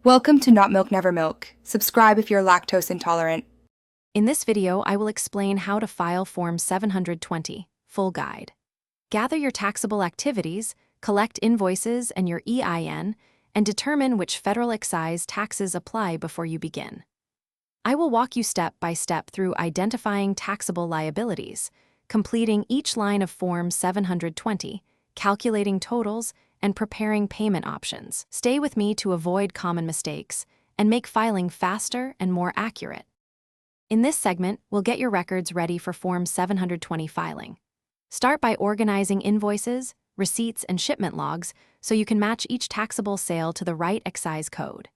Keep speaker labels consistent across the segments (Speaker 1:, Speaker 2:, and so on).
Speaker 1: Welcome to Not Milk Never Milk. Subscribe if you're lactose intolerant.
Speaker 2: In this video, I will explain how to file Form 720, full guide. Gather your taxable activities, collect invoices and your EIN, and determine which federal excise taxes apply before you begin. I will walk you step by step through identifying taxable liabilities, completing each line of Form 720, calculating totals, and preparing payment options. Stay with me to avoid common mistakes and make filing faster and more accurate. In this segment, we'll get your records ready for Form 720 filing. Start by organizing invoices, receipts, and shipment logs so you can match each taxable sale to the right excise code.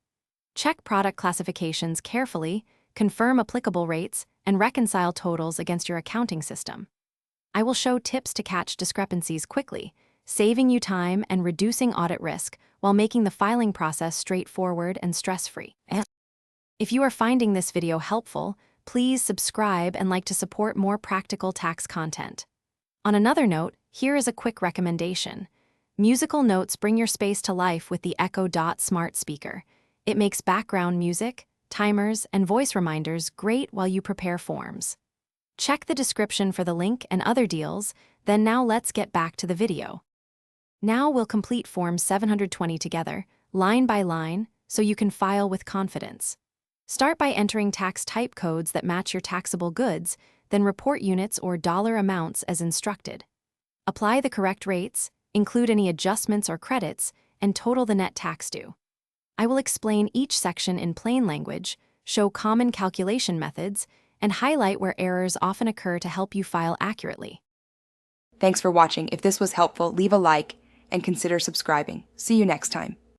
Speaker 2: Check product classifications carefully, confirm applicable rates, and reconcile totals against your accounting system. I will show tips to catch discrepancies quickly, saving you time and reducing audit risk while making the filing process straightforward and stress-free. If you are finding this video helpful, please subscribe and like to support more practical tax content. On another note, here is a quick recommendation. Musical notes bring your space to life with the Echo Dot smart speaker. It makes background music, timers, and voice reminders great while you prepare forms. Check the description for the link and other deals, then now let's get back to the video. Now we'll complete Form 720 together, line by line, so you can file with confidence. Start by entering tax type codes that match your taxable goods, then report units or dollar amounts as instructed. Apply the correct rates, include any adjustments or credits, and total the net tax due. I will explain each section in plain language, show common calculation methods, and highlight where errors often occur to help you file accurately.
Speaker 1: Thanks for watching. If this was helpful, leave a like and consider subscribing. See you next time.